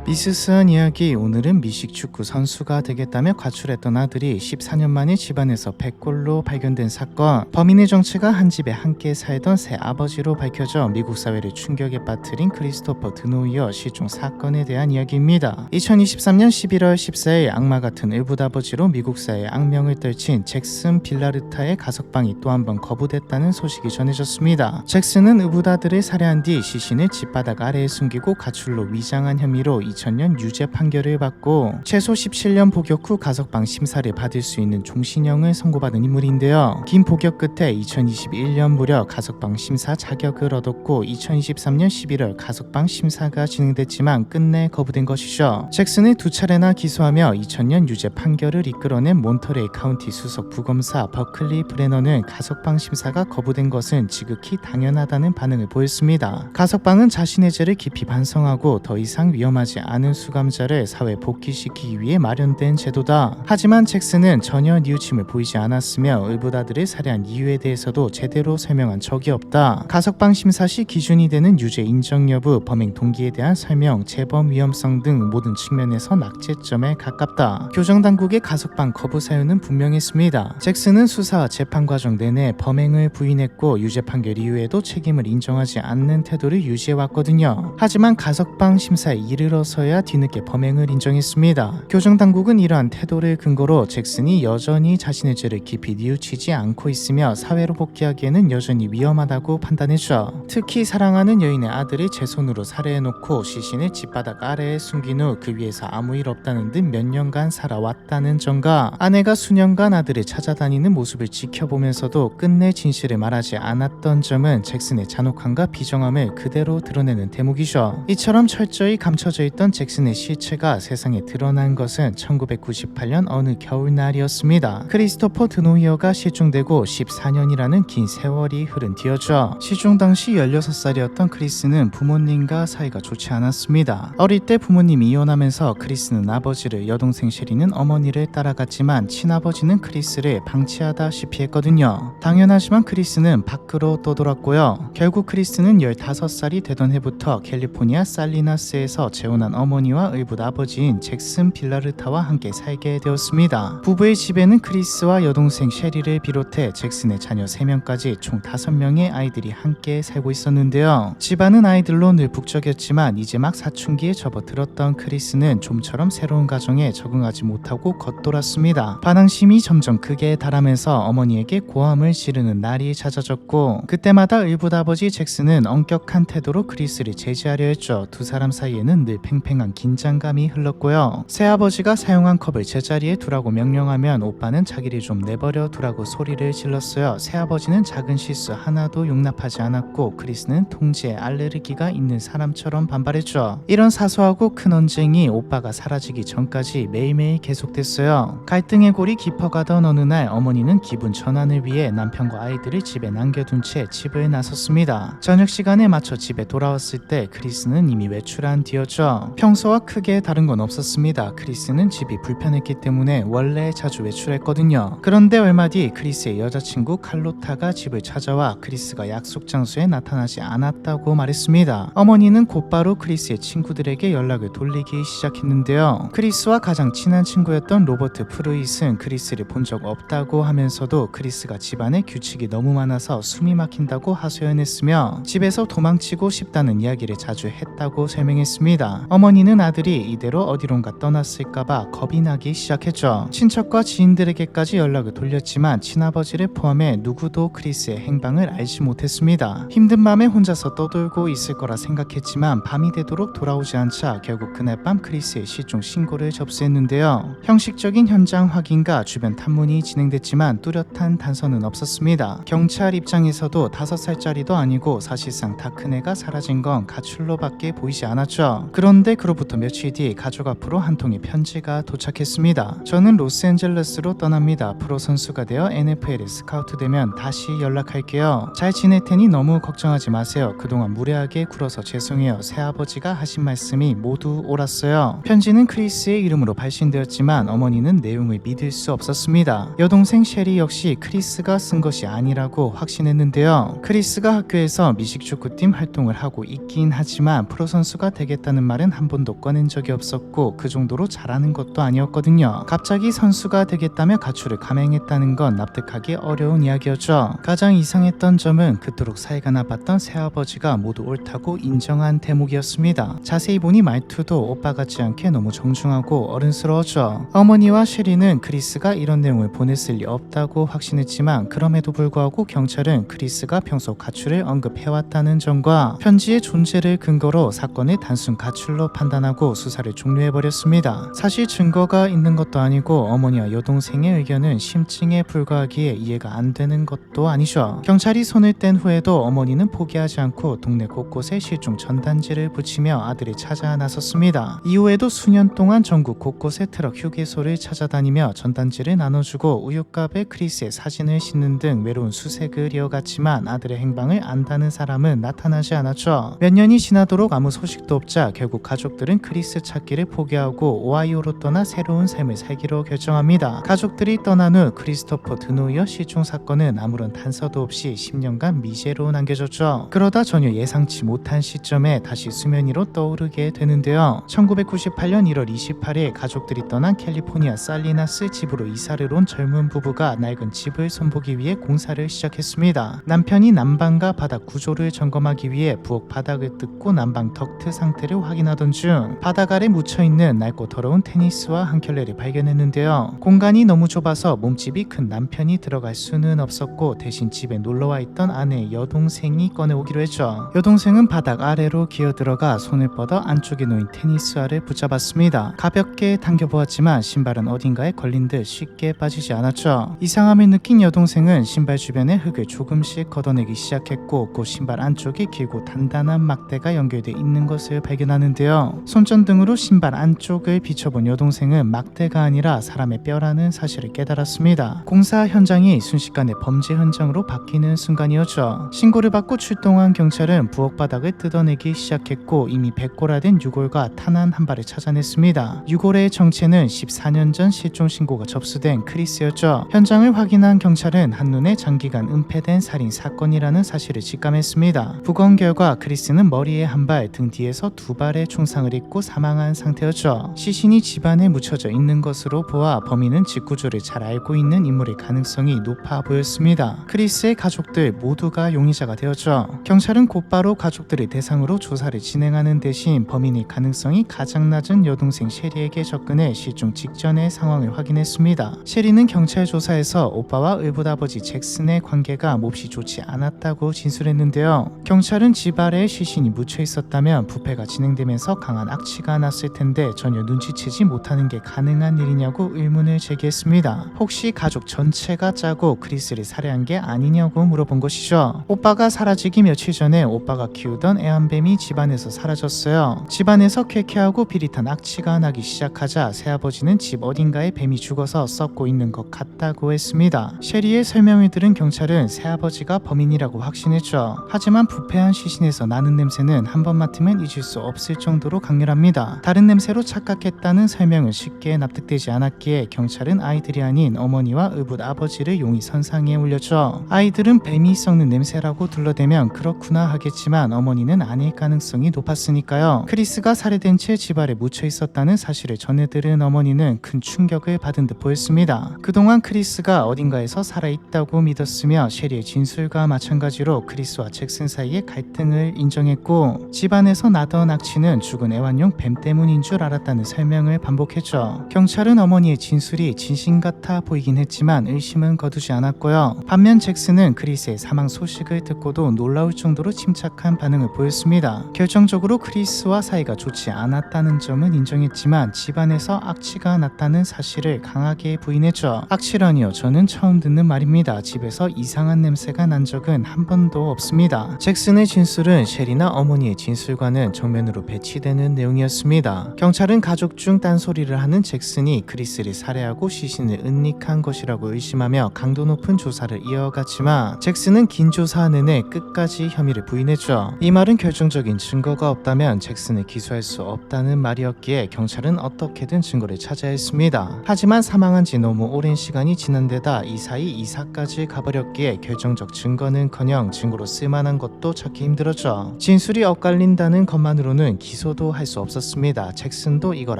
비스스한 이야기. 오늘은 미식 축구 선수가 되겠다며 가출했던 아들이 14년 만에 집안에서 백골로 발견된 사건. 범인의 정체가 한 집에 함께 살던 새 아버지로 밝혀져 미국 사회를 충격에 빠뜨린 크리스토퍼 드노이어 실종 사건에 대한 이야기입니다. 2023년 11월 14일 악마 같은 의붓아버지로 미국 사회에 악명을 떨친 잭슨 빌라르타의 가석방이 또 한 번 거부됐다는 소식이 전해졌습니다. 잭슨은 의붓아들을 살해한 뒤 시신을 집바닥 아래에 숨기고 가출로 위장한 혐의로 2000년 유죄 판결을 받고 최소 17년 복역 후 가석방 심사를 받을 수 있는 종신형을 선고받은 인물인데요. 긴 복역 끝에 2021년 무려 가석방 심사 자격을 얻었고 2023년 11월 가석방 심사가 진행됐지만 끝내 거부된 것이죠. 잭슨을 두 차례나 기소하며 2000년 유죄 판결을 이끌어낸 몬터레이 카운티 수석 부검사 버클리 브레너는 가석방 심사가 거부된 것은 지극히 당연하다는 반응을 보였습니다. 가석방은 자신의 죄를 깊이 반성하고 더 이상 위험하지 않은 수감자를 사회 복귀시키기 위해 마련된 제도다. 하지만 잭슨은 전혀 뉘우침을 보이지 않았으며 의붓아들을 살해한 이유에 대해서도 제대로 설명한 적이 없다. 가석방 심사 시 기준이 되는 유죄 인정 여부, 범행 동기에 대한 설명, 재범 위험성 등 모든 측면에서 낙제점에 가깝다. 교정당국의 가석방 거부 사유는 분명했습니다. 잭슨은 수사와 재판 과정 내내 범행을 부인했고 유죄 판결 이후에도 책임을 인정하지 않는 태도를 유지해왔거든요. 하지만 가석방 심사에 이르러서야 뒤늦게 범행을 인정했습니다. 교정당국은 이러한 태도를 근거로 잭슨이 여전히 자신의 죄를 깊이 뉘우치지 않고 있으며 사회로 복귀하기에는 여전히 위험하다고 판단했죠. 특히 사랑하는 여인의 아들을 제 손으로 살해해놓고 시신을 집바닥 아래에 숨긴 후 그 위에서 아무 일 없다는 듯 몇 년간 살아왔다는 점과 아내가 수년간 아들을 찾아다니는 모습을 지켜보면서도 끝내 진실을 말하지 않았던 점은 잭슨의 잔혹함과 비정함을 그대로 드러내는 대목이죠. 이처럼 철저히 감춰져 있던 잭슨의 실체가 세상에 드러난 것은 1998년 어느 겨울날이었습니다. 크리스토퍼 드노이어가 실종되고 14년이라는 긴 세월이 흐른 뒤였죠. 실종 당시 16살이었던 크리스는 부모님과 사이가 좋지 않았습니다. 어릴 때 부모님이 이혼하면서 크리스는 아버지를, 여동생 셰리는 어머니를 따라갔지만 친아버지는 크리스를 방치하다시피 했거든요. 당연하지만 크리스는 밖으로 떠돌았고요. 결국 크리스는 15살이 되던 해부터 캘리포니아 살리나스에서 재혼한 어머니와 의붓 아버지인 잭슨 빌라르타와 함께 살게 되었습니다. 부부의 집에는 크리스와 여동생 셰리를 비롯해 잭슨의 자녀 3명까지 총 5명의 아이들이 함께 살고 있었는데요. 집안은 아이들로 늘 북적였지만 이제 막 사춘기에 접어들었던 크리스는 좀처럼 새로운 가정에 적응하지 못하고 겉돌았습니다. 반항심이 점점 극에 달하면서 어머니에게 고함을 지르는 날이 잦아졌고 그때마다 의붓 아버지 잭슨은 엄격한 태도로 크리스를 제지하려 했죠. 두 사람 사이에는 늘 팽팽한 긴장감이 흘렀고요. 새아버지가 사용한 컵을 제자리에 두라고 명령하면 오빠는 자기를 좀 내버려 두라고 소리를 질렀어요. 새아버지는 작은 실수 하나도 용납하지 않았고 크리스는 통제에 알레르기가 있는 사람처럼 반발했죠. 이런 사소하고 큰 언쟁이 오빠가 사라지기 전까지 매일매일 계속됐어요. 갈등의 골이 깊어가던 어느 날 어머니는 기분 전환을 위해 남편과 아이들을 집에 남겨둔 채 집을 나섰습니다. 저녁 시간에 맞춰 집에 돌아왔을 때 크리스는 이미 외출한 뒤였죠. 평소와 크게 다른 건 없었습니다. 크리스는 집이 불편했기 때문에 원래 자주 외출했거든요. 그런데 얼마 뒤 크리스의 여자친구 칼로타가 집을 찾아와 크리스가 약속 장소에 나타나지 않았다고 말했습니다. 어머니는 곧바로 크리스의 친구들에게 연락을 돌리기 시작했는데요. 크리스와 가장 친한 친구였던 로버트 프루잇은 크리스를 본 적 없다고 하면서도 크리스가 집안에 규칙이 너무 많아서 숨이 막힌다고 하소연했으며 집에서 도망치고 싶다는 이야기를 자주 했다고 설명했습니다. 어머니는 아들이 이대로 어디론가 떠났을까봐 겁이 나기 시작했죠. 친척과 지인들에게까지 연락을 돌렸지만 친아버지를 포함해 누구도 크리스의 행방을 알지 못했습니다. 힘든 밤에 혼자서 떠돌고 있을 거라 생각했지만 밤이 되도록 돌아오지 않자 결국 그날 밤 크리스의 실종 신고를 접수했는데요. 형식적인 현장 확인과 주변 탐문이 진행됐지만 뚜렷한 단서는 없었습니다. 경찰 입장에서도 5살짜리도 아니고 사실상 다 큰 애가 사라진 건 가출로밖에 보이지 않았죠. 그런데 그로부터 며칠 뒤 가족 앞으로 한 통의 편지가 도착했습니다. 저는 로스앤젤레스로 떠납니다. 프로 선수가 되어 NFL에 스카우트되면 다시 연락할게요. 잘 지낼 테니 너무 걱정하지 마세요. 그동안 무례하게 굴어서 죄송해요. 새아버지가 하신 말씀이 모두 옳았어요. 편지는 크리스의 이름으로 발신되었지만 어머니는 내용을 믿을 수 없었습니다. 여동생 셰리 역시 크리스가 쓴 것이 아니라고 확신했는데요. 크리스가 학교에서 미식축구팀 활동을 하고 있긴 하지만 프로 선수가 되겠다는 말은 한 번도 꺼낸 적이 없었고 그 정도로 잘하는 것도 아니었거든요. 갑자기 선수가 되겠다며 가출을 감행했다는 건 납득하기 어려운 이야기였죠. 가장 이상했던 점은 그토록 사이가 나빴던 새아버지가 모두 옳다고 인정한 대목이었습니다. 자세히 보니 말투도 오빠 같지 않게 너무 정중하고 어른스러웠죠. 어머니와 셰리는 크리스가 이런 내용을 보냈을 리 없다고 확신했지만 그럼에도 불구하고 경찰은 크리스가 평소 가출을 언급해왔다는 점과 편지의 존재를 근거로 사건을 단순 가출로 판단하고 수사를 종료해버렸습니다. 사실 증거가 있는 것도 아니고 어머니와 여동생의 의견은 심증에 불과하기에 이해가 안 되는 것도 아니죠. 경찰이 손을 뗀 후에도 어머니는 포기하지 않고 동네 곳곳에 실종 전단지를 붙이며 아들을 찾아 나섰습니다. 이후에도 수년 동안 전국 곳곳에 트럭 휴게소를 찾아다니며 전단지를 나눠주고 우유값에 크리스의 사진을 싣는 등 외로운 수색을 이어갔지만 아들의 행방을 안다는 사람은 나타나지 않았죠. 몇 년이 지나도록 아무 소식도 없자 결국 가족들은 크리스 찾기를 포기하고 오하이오로 떠나 새로운 삶을 살기로 결정합니다. 가족들이 떠난 후 크리스토퍼 드노이어 실종 사건은 아무런 단서도 없이 10년간 미제로 남겨졌죠. 그러다 전혀 예상치 못한 시점에 다시 수면 위로 떠오르게 되는데요. 1998년 1월 28일 가족들이 떠난 캘리포니아 살리나스 집으로 이사를 온 젊은 부부가 낡은 집을 손보기 위해 공사를 시작했습니다. 남편이 난방과 바닥 구조를 점검하기 위해 부엌 바닥을 뜯고 난방 덕트 상태를 확인하던 중 바닥 아래 묻혀있는 낡고 더러운 테니스와 한 켤레를 발견했는데요. 공간이 너무 좁아서 몸집이 큰 남편이 들어갈 수는 없었고 대신 집에 놀러와 있던 아내 여동생이 꺼내오기로 했죠. 여동생은 바닥 아래로 기어들어가 손을 뻗어 안쪽에 놓인 테니스화를 붙잡았습니다. 가볍게 당겨보았지만 신발은 어딘가에 걸린 듯 쉽게 빠지지 않았죠. 이상함을 느낀 여동생은 신발 주변의 흙을 조금씩 걷어내기 시작했고 그 신발 안쪽에 길고 단단한 막대가 연결되어 있는 것을 발견하는데요. 손전등으로 신발 안쪽을 비춰본 여동생은 막대가 아니라 사람의 뼈라는 사실을 깨달았습니다. 공사 현장이 순식간에 범죄 현장으로 바뀌는 순간이었죠. 신고를 받고 출동한 경찰은 부엌 바닥을 뜯어내기 시작했고 이미 백골화된 유골과 탄환 한 발을 찾아냈습니다. 유골의 정체는 14년 전 실종 신고가 접수된 크리스였죠. 현장을 확인한 경찰은 한눈에 장기간 은폐된 살인 사건이라는 사실을 직감했습니다. 부검 결과 크리스는 머리에 한 발, 등 뒤에서 두 발의 총상을 입고 사망한 상태였죠. 시신이 집안에 묻혀져 있는 것으로 보아 범인은 집 구조를 잘 알고 있는 인물의 가능성이 높아 보였습니다. 크리스의 가족들 모두가 용의자가 되었죠. 경찰은 곧바로 가족들을 대상으로 조사를 진행하는 대신 범인의 가능성이 가장 낮은 여동생 셰리에게 접근해 실종 직전의 상황을 확인했습니다. 셰리는 경찰 조사에서 오빠와 의붓아버지 잭슨의 관계가 몹시 좋지 않았다고 진술했는데요. 경찰은 집 아래에 시신이 묻혀 있었다면 부패가 진행되면서 강한 악취가 났을 텐데 전혀 눈치채지 못하는 게 가능한 일이냐고 의문을 제기했습니다. 혹시 가족 전체가 짜고 크리스를 살해한 게 아니냐고 물어본 것이죠. 오빠가 사라지기 며칠 전에 오빠가 키우던 애완뱀이 집안에서 사라졌어요. 집안에서 쾌쾌하고 비릿한 악취가 나기 시작하자 새아버지는 집 어딘가에 뱀이 죽어서 썩고 있는 것 같다고 했습니다. 셰리의 설명을 들은 경찰은 새아버지가 범인이라고 확신했죠. 하지만 부패한 시신에서 나는 냄새는 한 번 맡으면 잊을 수 없을 정도로 강렬합니다. 다른 냄새로 착각했다는 설명은 쉽게 납득되지 않았기에 경찰은 아이들이 아닌 어머니와 의붓 아버지를 용의 선상에 올렸죠. 아이들은 뱀이 썩는 냄새라고 둘러대면 그렇구나 하겠지만 어머니는 아닐 가능성이 높았으니까요. 크리스가 살해된 채 집 아래 묻혀 있었다는 사실을 전해들은 어머니는 큰 충격을 받은 듯 보였습니다. 그동안 크리스가 어딘가에서 살아있다고 믿었으며 셰리의 진술과 마찬가지로 크리스와 잭슨 사이의 갈등을 인정했고 집안에서 나던 악취는 죽은 애완용 뱀 때문인 줄 알았다는 설명을 반복했죠. 경찰은 어머니의 진술이 진심 같아 보이긴 했지만 의심은 거두지 않았고요. 반면 잭슨은 크리스의 사망 소식을 듣고도 놀라울 정도로 침착한 반응을 보였습니다. 결정적으로 크리스와 사이가 좋지 않았다는 점은 인정했지만 집안에서 악취가 났다는 사실을 강하게 부인했죠. 악취라니요? 저는 처음 듣는 말입니다. 집에서 이상한 냄새가 난 적은 한 번도 없습니다. 잭슨의 진술은 셰리나 어머니의 진술과는 정면으로 배치되는 내용이었습니다. 경찰은 가족 중 딴소리를 하는 잭슨이 크리스를 살해하고 시신을 은닉한 것이라고 의심하며 강도 높은 조사를 이어갔지만 잭슨은 긴 조사 내내 끝까지 혐의를 부인했죠. 이 말은 결정적인 증거가 없다면 잭슨을 기소할 수 없다는 말이었기에 경찰은 어떻게든 증거를 찾아야 했습니다. 하지만 사망한 지 너무 오랜 시간이 지난 데다 이 사이 이사까지 가버렸기에 결정적 증거는커녕 증거로 쓸만한 것도 찾기 힘들었죠. 진술이 엇갈린다는 것만으로는 기소 기소도 할 수 없었습니다. 잭슨도 이걸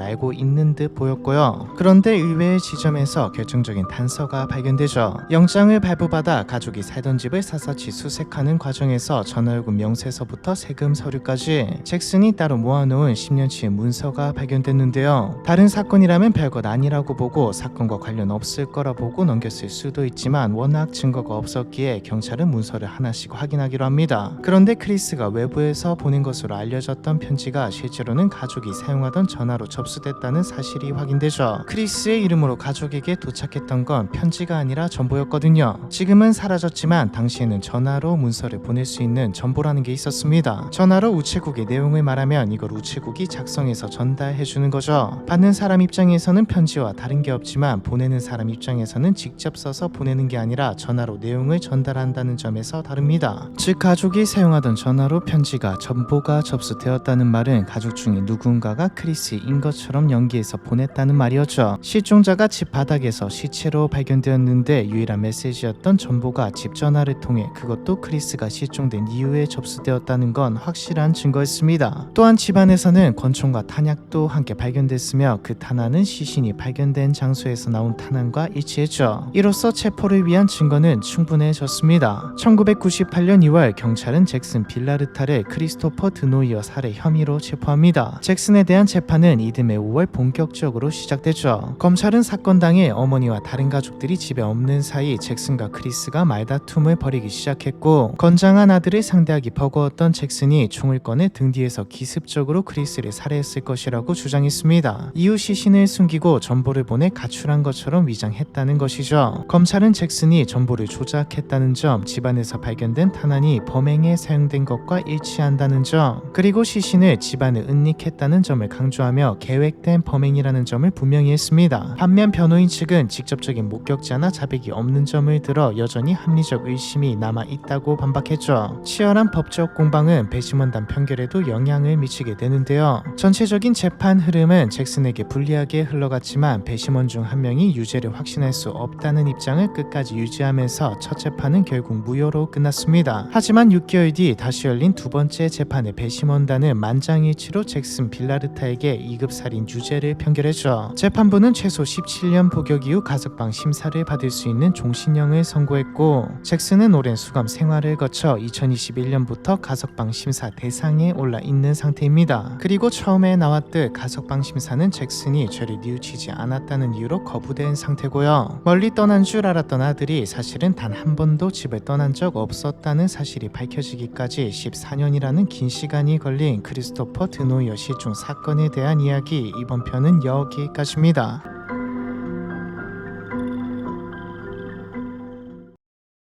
알고 있는 듯 보였고요. 그런데 의외의 지점에서 결정적인 단서가 발견되죠. 영장을 발부받아 가족이 살던 집을 샅샅이 수색하는 과정에서 전화요금 명세서부터 세금 서류까지 잭슨이 따로 모아놓은 10년치의 문서가 발견됐는데요. 다른 사건이라면 별것 아니라고 보고 사건과 관련 없을 거라 보고 넘겼을 수도 있지만 워낙 증거가 없었기에 경찰은 문서를 하나씩 확인하기로 합니다. 그런데 크리스가 외부에서 보낸 것으로 알려졌던 편지가 실제로는 가족이 사용하던 전화로 접수됐다는 사실이 확인되죠. 크리스의 이름으로 가족에게 도착했던 건 편지가 아니라 전보였거든요. 지금은 사라졌지만 당시에는 전화로 문서를 보낼 수 있는 전보라는 게 있었습니다. 전화로 우체국의 내용을 말하면 이걸 우체국이 작성해서 전달해주는 거죠. 받는 사람 입장에서는 편지와 다른 게 없지만 보내는 사람 입장에서는 직접 써서 보내는 게 아니라 전화로 내용을 전달한다는 점에서 다릅니다. 즉 가족이 사용하던 전화로 편지가 전보가 접수되었다는 말은 가족 중에 누군가가 크리스인 것처럼 연기해서 보냈다는 말이었죠. 실종자가 집 바닥에서 시체로 발견되었는데 유일한 메시지였던 전보가 집 전화를 통해 그것도 크리스가 실종된 이후에 접수되었다는 건 확실한 증거였습니다. 또한 집안에서는 권총과 탄약도 함께 발견됐으며 그 탄환은 시신이 발견된 장소에서 나온 탄환과 일치했죠. 이로써 체포를 위한 증거는 충분해졌습니다. 1998년 2월 경찰은 잭슨 빌라르타를 크리스토퍼 드노이어 살해 혐의로 체포합니다. 잭슨에 대한 재판은 이듬해 5월 본격적으로 시작됐죠. 검찰은 사건 당일 어머니와 다른 가족들이 집에 없는 사이 잭슨과 크리스가 말다툼을 벌이기 시작했고 건장한 아들을 상대하기 버거웠던 잭슨이 총을 꺼내 등 뒤에서 기습적으로 크리스를 살해했을 것이라고 주장했습니다. 이후 시신을 숨기고 전보를 보내 가출한 것처럼 위장했다는 것이죠. 검찰은 잭슨이 전보를 조작했다는 점, 집안에서 발견된 탄환이 범행에 사용된 것과 일치한다는 점, 그리고 시신을 집안에 은닉했다는 점을 강조하며 계획된 범행이라는 점을 분명히 했습니다. 반면 변호인 측은 직접적인 목격자나 자백이 없는 점을 들어 여전히 합리적 의심이 남아있다고 반박했죠. 치열한 법적 공방은 배심원단 판결에도 영향을 미치게 되는데요. 전체적인 재판 흐름은 잭슨에게 불리하게 흘러갔지만 배심원 중 한 명이 유죄를 확신할 수 없다는 입장을 끝까지 유지하면서 첫 재판은 결국 무효로 끝났습니다. 하지만 6개월 뒤 다시 열린 두 번째 재판의 배심원단은 만장일치로 잭슨 빌라르타에게 2급 살인 유죄를 판결했죠. 재판부는 최소 17년 복역 이후 가석방 심사를 받을 수 있는 종신형을 선고했고 잭슨은 오랜 수감 생활을 거쳐 2021년부터 가석방 심사 대상에 올라 있는 상태입니다. 그리고 처음에 나왔듯 가석방 심사는 잭슨이 죄를 뉘우치지 않았다는 이유로 거부된 상태고요. 멀리 떠난 줄 알았던 아들이 사실은 단 한 번도 집을 떠난 적 없었다는 사실이 밝혀지기까지 14년이라는 긴 시간이 걸린 크리스토퍼 드노이어 실종 사건에 대한 이야기, 이번 편은 여기까지입니다.